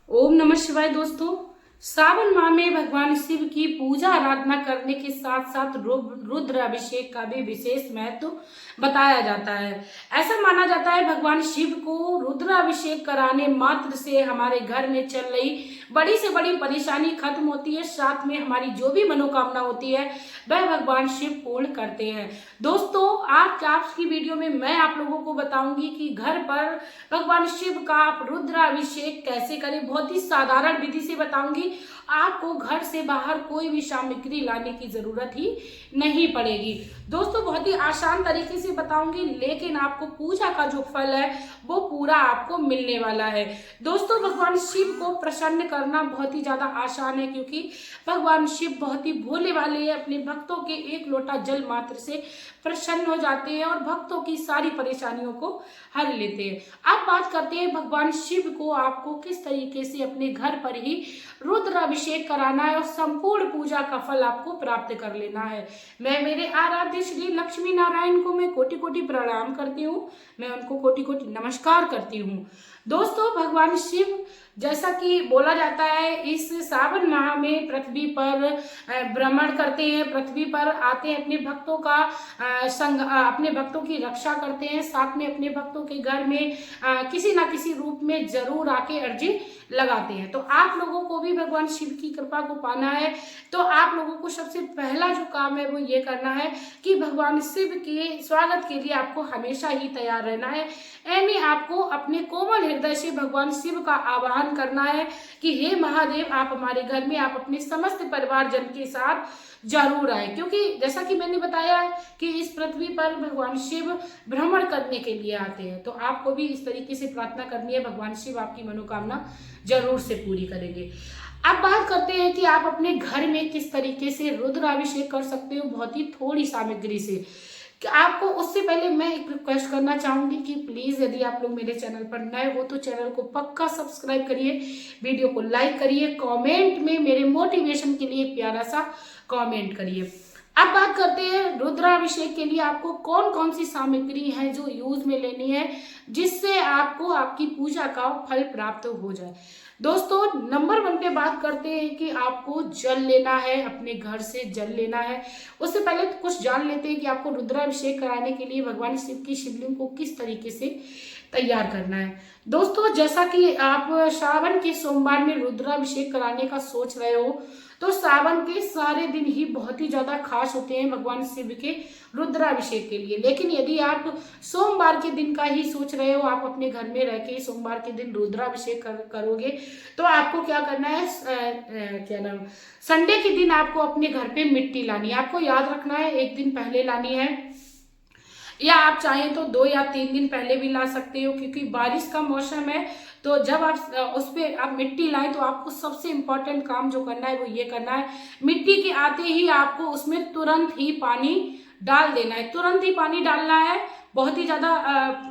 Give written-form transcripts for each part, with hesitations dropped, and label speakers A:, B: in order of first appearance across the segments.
A: ओम नमः शिवाय। दोस्तों, श्रावण माह में भगवान शिव की पूजा आराधना करने के साथ साथ रुद्र अभिषेक का भी विशेष महत्व बताया जाता है। ऐसा माना जाता है भगवान शिव को रुद्र अभिषेक कराने मात्र से हमारे घर में चल रही बड़ी से बड़ी परेशानी खत्म होती है, साथ में हमारी जो भी मनोकामना होती है वह भगवान शिव पूर्ण करते हैं। दोस्तों, आज की वीडियो में मैं आप लोगों को बताऊंगी कि घर पर भगवान शिव का आप रुद्र अभिषेक कैसे करें। बहुत ही साधारण विधि से बताऊंगी। आपको घर से बाहर कोई भी सामग्री लाने की जरूरत ही नहीं पड़ेगी। दोस्तों, बहुत ही आसान तरीके से बताऊंगी, लेकिन आपको पूजा का जो फल है वो पूरा आपको मिलने वाला है। दोस्तों, भगवान शिव को प्रसन्न करना बहुत ही ज्यादा आसान है, क्योंकि भगवान शिव बहुत ही भोले वाले हैं। अपने भक्तों के एक लोटा जल मात्र से प्रसन्न हो जाते हैं और भक्तों की सारी परेशानियों को हर लेते हैं। अब बात करते हैं भगवान शिव को आपको किस तरीके से अपने घर पर ही रुद्र अभिषेक कराना है और संपूर्ण पूजा का फल आपको प्राप्त कर लेना है। मैं मेरे आराध्य श्री लक्ष्मी नारायण को मैं कोटि कोटि प्रणाम करती हूँ, मैं उनको कोटि कोटि नमस्कार करती हूँ। दोस्तों, भगवान शिव जैसा कि बोला जाता है इस श्रावण माह में पृथ्वी पर भ्रमण करते हैं, पृथ्वी पर आते हैं, अपने भक्तों का संग अपने भक्तों की रक्षा करते हैं, साथ में अपने भक्तों के घर में किसी ना किसी रूप में जरूर आके अर्जी लगाते हैं। तो आप लोगों को भी भगवान शिव की कृपा को पाना है, तो आप लोगों को सबसे पहला जो काम है वो ये करना है कि भगवान शिव के स्वागत के लिए आपको हमेशा ही तैयार रहना है। यानी आपको अपने कोमल हृदय से भगवान शिव का आवाहन करना है कि हे महादेव, आप हमारे घर में, आप अपने समस्त परिवारजन के साथ जरूर आए। क्योंकि जैसा कि मैंने बताया कि इस पृथ्वी पर भगवान शिव भ्रमण करने के लिए आते हैं, तो आपको भी इस तरीके से प्रार्थना करनी है। भगवान शिव आपकी मनोकामना जरूर से पूरी करेंगे। अब बात करते हैं कि आप अपने घर में किस तरीके से रुद्राभिषेक कर सकते हो, बहुत ही थोड़ी सामग्री से। कि आपको उससे पहले मैं एक रिक्वेस्ट करना चाहूंगी कि प्लीज यदि आप लोग मेरे चैनल पर नए हो तो चैनल को पक्का सब्सक्राइब करिए, वीडियो को लाइक करिए, कमेंट में मेरे मोटिवेशन के लिए प्यारा सा कमेंट करिए। अब बात करते हैं रुद्राभिषेक के लिए आपको कौन कौन सी सामग्री है जो यूज में लेनी है, जिससे आपको आपकी पूजा का फल प्राप्त हो जाए। दोस्तों, नंबर 1 पे बात करते हैं कि आपको जल लेना है, अपने घर से जल लेना है। उससे पहले तो कुछ जान लेते हैं कि आपको रुद्राभिषेक कराने के लिए भगवान शिव की शिवलिंग को किस तरीके से तैयार करना है। दोस्तों, जैसा कि आप श्रावण के सोमवार में रुद्राभिषेक कराने का सोच रहे हो, तो श्रावण के सारे दिन ही बहुत ही ज्यादा खास होते हैं भगवान शिव के रुद्राभिषेक के लिए। लेकिन यदि आप सोमवार के दिन का ही सोच रहे हो, आप अपने घर में रह के सोमवार के दिन रुद्राभिषेक करोगे, तो आपको क्या करना है, क्या नाम, संडे के दिन आपको अपने घर पे मिट्टी लानी है। आपको याद रखना है, एक दिन पहले लानी है, या आप चाहें तो 2 या 3 दिन पहले भी ला सकते हो, क्योंकि बारिश का मौसम है। तो जब आप उस पे आप मिट्टी लाएं तो आपको सबसे इम्पोर्टेंट काम जो करना है वो ये करना है, मिट्टी के आते ही आपको उसमें तुरंत ही पानी डाल देना है, तुरंत ही पानी डालना है। बहुत ही ज्यादा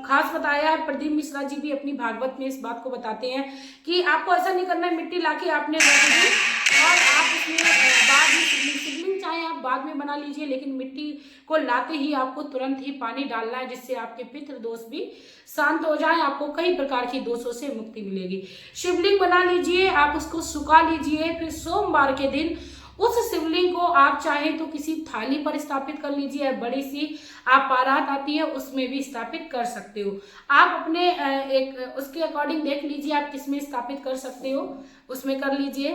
A: खास बताया है, प्रदीप मिश्रा जी भी अपनी भागवत में इस बात को बताते हैं कि आपको ऐसा नहीं करना है मिट्टी लाके आपने रख दी और आप उसमें बाद में शिवलिंग चाहे आप बाद में बना लीजिए, लेकिन मिट्टी को लाते ही आपको तुरंत ही पानी डालना है, जिससे आपके पितृ दोष भी शांत हो जाए, आपको कई प्रकार की दोषों से मुक्ति मिलेगी। शिवलिंग बना लीजिए, आप उसको सुखा लीजिए, फिर सोमवार के दिन उस शिवलिंग को आप चाहें तो किसी थाली पर स्थापित कर लीजिए, बड़ी सी आप पारात आती है उसमें भी स्थापित कर सकते हो। आप अपने एक उसके अकॉर्डिंग देख लीजिए आप किसमें स्थापित कर सकते हो, उसमें कर लीजिए।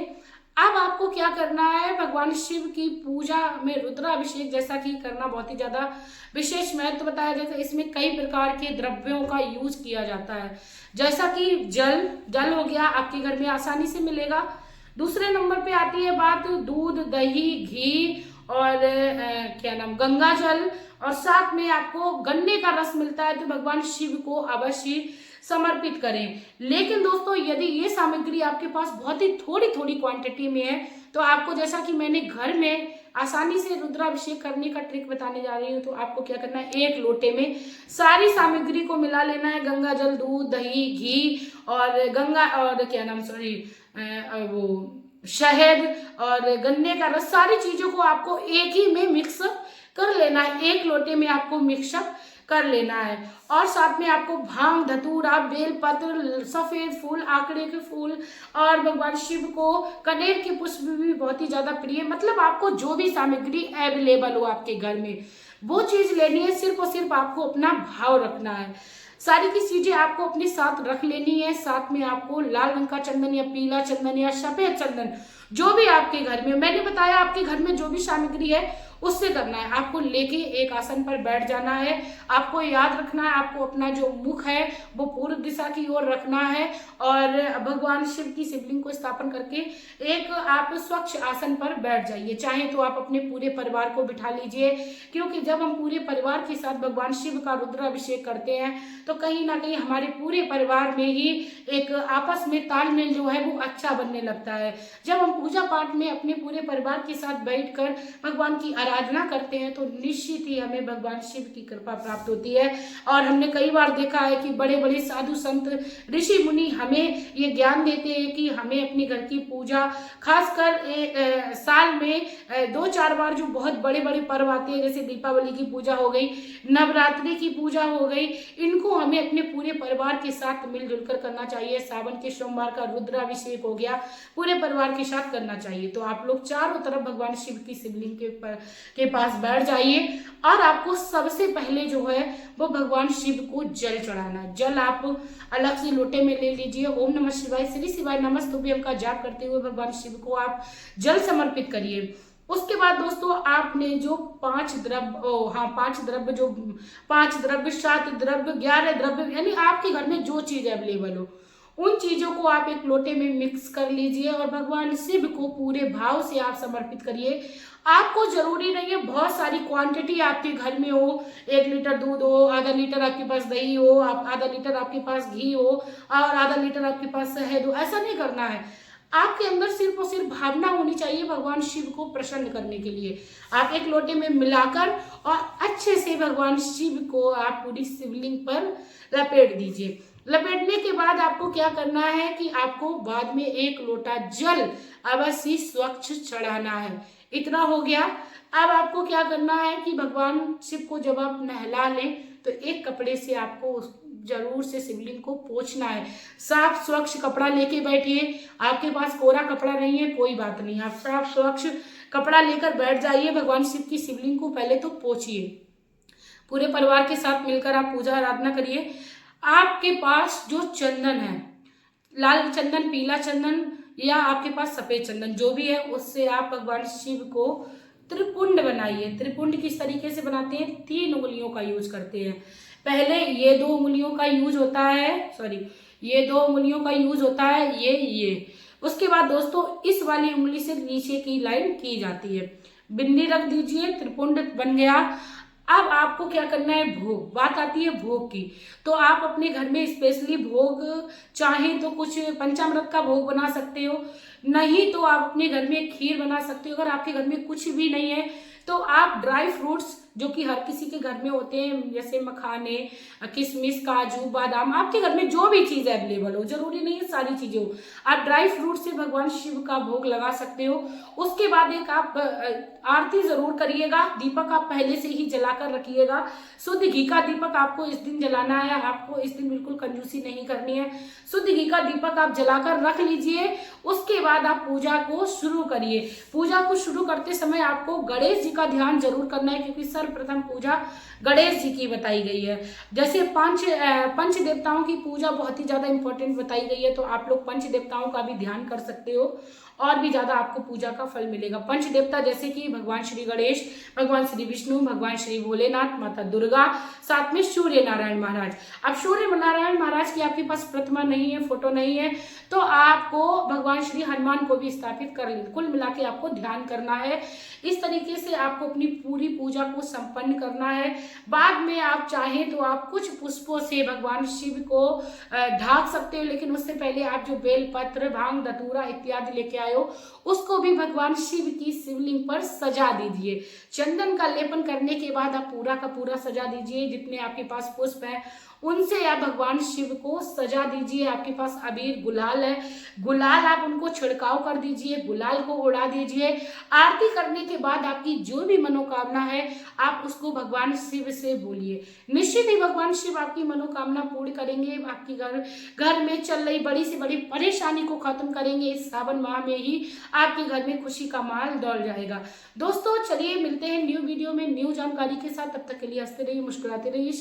A: अब आपको क्या करना है, भगवान शिव की पूजा में रुद्राभिषेक जैसा कि करना बहुत ही ज्यादा विशेष महत्व बताया जाता है। इसमें कई प्रकार के द्रव्यों का यूज किया जाता है, जैसा कि जल हो गया, आपके घर में आसानी से मिलेगा। दूसरे नंबर पे आती है बात दूध, दही, घी और क्या नाम, गंगा जल, और साथ में आपको गन्ने का रस मिलता है, तो भगवान शिव को अवश्य समर्पित करें। लेकिन दोस्तों, यदि ये सामग्री आपके पास बहुत ही थोड़ी थोड़ी क्वांटिटी में है, तो आपको, जैसा कि मैंने घर में आसानी से रुद्राभिषेक करने का ट्रिक बताने जा रही हूँ, तो आपको क्या करना है, एक लोटे में सारी सामग्री को मिला लेना है, गंगा जल, दूध, दही, घी और गंगा और क्या नाम, सॉरी, वो शहद और गन्ने का रस, सारी चीजों को आपको एक ही में मिक्स कर लेना है। एक लोटे में आपको मिक्सअप कर लेना है। और साथ में आपको भांग, धतूरा, बेलपत्र, सफेद फूल, आंकड़े के फूल और भगवान शिव को कनेर के पुष्प भी बहुत ही ज्यादा प्रिय, मतलब आपको जो भी सामग्री अवेलेबल हो आपके घर में वो चीज लेनी है। सिर्फ और सिर्फ आपको अपना भाव रखना है। सारी की चीजें आपको अपने साथ रख लेनी है। साथ में आपको लाल रंग का चंदन या पीला चंदन या सफेद चंदन, जो भी आपके घर में, मैंने बताया आपके घर में जो भी सामग्री है उससे करना है। आपको लेके एक आसन पर बैठ जाना है। आपको याद रखना है, आपको अपना जो मुख है वो पूर्व दिशा की ओर रखना है और भगवान शिव की शिवलिंग को स्थापन करके एक आप स्वच्छ आसन पर बैठ जाइए। चाहे तो आप अपने पूरे परिवार को बिठा लीजिए, क्योंकि जब हम पूरे परिवार के साथ भगवान शिव का रुद्राभिषेक करते हैं तो कहीं ना कहीं हमारे पूरे परिवार में ही एक आपस में तालमेल जो है वो अच्छा बनने लगता है। जब हम पूजा पाठ में अपने पूरे परिवार के साथ बैठकर भगवान की आराधना करते हैं तो निश्चित ही हमें भगवान शिव की कृपा प्राप्त होती है। और हमने कई बार देखा है कि बड़े बड़े साधु संत ऋषि मुनि हमें ये ज्ञान देते हैं कि हमें अपनी घर की पूजा, खासकर साल में 2-4 बार जो बहुत बड़े बड़े पर्व आते हैं, जैसे दीपावली की पूजा हो गई, नवरात्रि की पूजा हो गई, इनको हमें अपने पूरे परिवार के साथ मिलजुल कर करना चाहिए। सावन के सोमवार का रुद्राभिषेक हो गया, पूरे परिवार के साथ करना चाहिए। तो आप लोग चारों तरफ भगवान शिव की शिवलिंग के पास बैठ जाइए और आपको सबसे पहले जो है वो भगवान शिव को जल चढ़ाना है। जल आप अलग से लोटे में ले लीजिए। ओम नमः शिवाय, श्री शिवाय नमस्तुभ्यं का जाप करते हुए भगवान शिव को आप जल समर्पित करिए। उसके बाद दोस्तों आपने जो 5 द्रव्य, जो 5 द्रव्य, 7 द्रव्य, 11 द्रव्य, यानी आपके घर में जो चीज अवेलेबल हो उन चीजों को आप एक लोटे में मिक्स कर लीजिए और भगवान शिव को पूरे भाव से आप समर्पित करिए। आपको जरूरी नहीं है बहुत सारी क्वांटिटी आपके घर में हो, 1 लीटर दूध हो, आधा लीटर आपके पास दही हो, आधा लीटर आपके पास घी हो और आधा लीटर आपके पास शहद हो, ऐसा नहीं करना है। आपके अंदर सिर्फ और सिर्फ भावना होनी चाहिए भगवान शिव को प्रसन्न करने के लिए। आप एक लोटे में मिलाकर और अच्छे से भगवान शिव को आप पूरी शिवलिंग पर लपेट दीजिए। लपेटने के बाद आपको क्या करना है कि आपको बाद में 1 लोटा जल अवश्य स्वच्छ चढ़ाना है। इतना हो गया। अब आपको क्या करना है कि भगवान शिव को जब आप नहला लें तो एक कपड़े से आपको जरूर से शिवलिंग को पोंछना है। साफ स्वच्छ कपड़ा लेके बैठिए। आपके पास कोरा कपड़ा नहीं है कोई बात नहीं, आप साफ स्वच्छ कपड़ा लेकर बैठ जाइए। भगवान शिव की शिवलिंग को पहले तो पोंछिए। पूरे परिवार के साथ मिलकर आप पूजा आराधना करिए। आपके पास जो चंदन है, लाल चंदन, पीला चंदन या आपके पास सफेद चंदन, जो भी है उससे आप भगवान शिव को त्रिपुंड बनाइए। त्रिपुंड किस तरीके से बनाते हैं? 3 उंगलियों का यूज करते हैं। पहले ये 2 उंगलियों का यूज होता है, ये 2 उंगलियों का यूज होता है, ये। उसके बाद दोस्तों इस वाली उंगली से नीचे की लाइन की जाती है। बिंदी रख दीजिए, त्रिपुंड बन गया। अब आपको क्या करना है? भोग। बात आती है भोग की, तो आप अपने घर में स्पेशली भोग, चाहे तो कुछ पंचामृत का भोग बना सकते हो, नहीं तो आप अपने घर में खीर बना सकते हो। अगर आपके घर में कुछ भी नहीं है तो आप ड्राई फ्रूट्स जो कि हर किसी के घर में होते हैं, जैसे मखाने, किशमिश, काजू, बादाम, आपके घर में जो भी चीज अवेलेबल हो, जरूरी नहीं है सारी चीजें हो, आप ड्राई फ्रूट से भगवान शिव का भोग लगा सकते हो। उसके बाद एक आप आरती जरूर करिएगा। दीपक आप पहले से ही जलाकर रखिएगा। शुद्ध घी का दीपक आपको इस दिन जलाना है। आपको इस दिन बिल्कुल कंजूसी नहीं करनी है। शुद्ध घी का दीपक आप जलाकर रख लीजिए। उसके बाद आप पूजा को शुरू करिए। पूजा को शुरू करते समय आपको गणेश जी का ध्यान जरूर करना है, क्योंकि सर्वप्रथम पूजा गणेश जी की बताई गई है। जैसे पंच देवताओं की पूजा बहुत ही ज्यादा इंपॉर्टेंट बताई गई है, तो आप लोग पंच देवताओं का भी ध्यान कर सकते हो और भी ज्यादा आपको पूजा का फल मिलेगा। पंच देवता जैसे कि भगवान श्री गणेश, भगवान श्री विष्णु, भगवान श्री भोलेनाथ, माता दुर्गा, साथ में सूर्य नारायण महाराज। अब सूर्य नारायण महाराज की आपके पास प्रतिमा नहीं है, फोटो नहीं है, तो आपको भगवान श्री हनुमान को भी स्थापित कर ले। कुल मिला के आपको ध्यान करना है। इस तरीके से आपको अपनी पूरी पूजा को संपन्न करना है। बाद में आप चाहें तो आप कुछ पुष्पों से भगवान शिव को ढाक सकते हो, लेकिन उससे पहले आप जो बेलपत्र, भांग, धतूरा इत्यादि लेके आए हो उसको भी भगवान शिव की शिवलिंग पर सजा दीजिए। चंदन का लेपन करने के बाद आप पूरा का पूरा सजा दीजिए। जितने आपके पास पुष्प है उनसे आप भगवान शिव को सजा दीजिए। आपके पास अबीर गुलाल है, गुलाल आप उनको छिड़काव कर दीजिए, गुलाल को उड़ा दीजिए। आरती करने के बाद आपकी जो भी मनोकामना है आप उसको भगवान शिव से बोलिए, निश्चित ही भगवान शिव आपकी मनोकामना पूर्ण करेंगे। आपकी घर में चल रही बड़ी से बड़ी परेशानी को खत्म करेंगे। इस सावन माह में ही आपके घर में खुशी का माल दौड़ जाएगा। दोस्तों चलिए मिलते हैं न्यू वीडियो में न्यू जानकारी के साथ, तब तक के लिए हंसते रहिए, मुस्कुराते रहिए।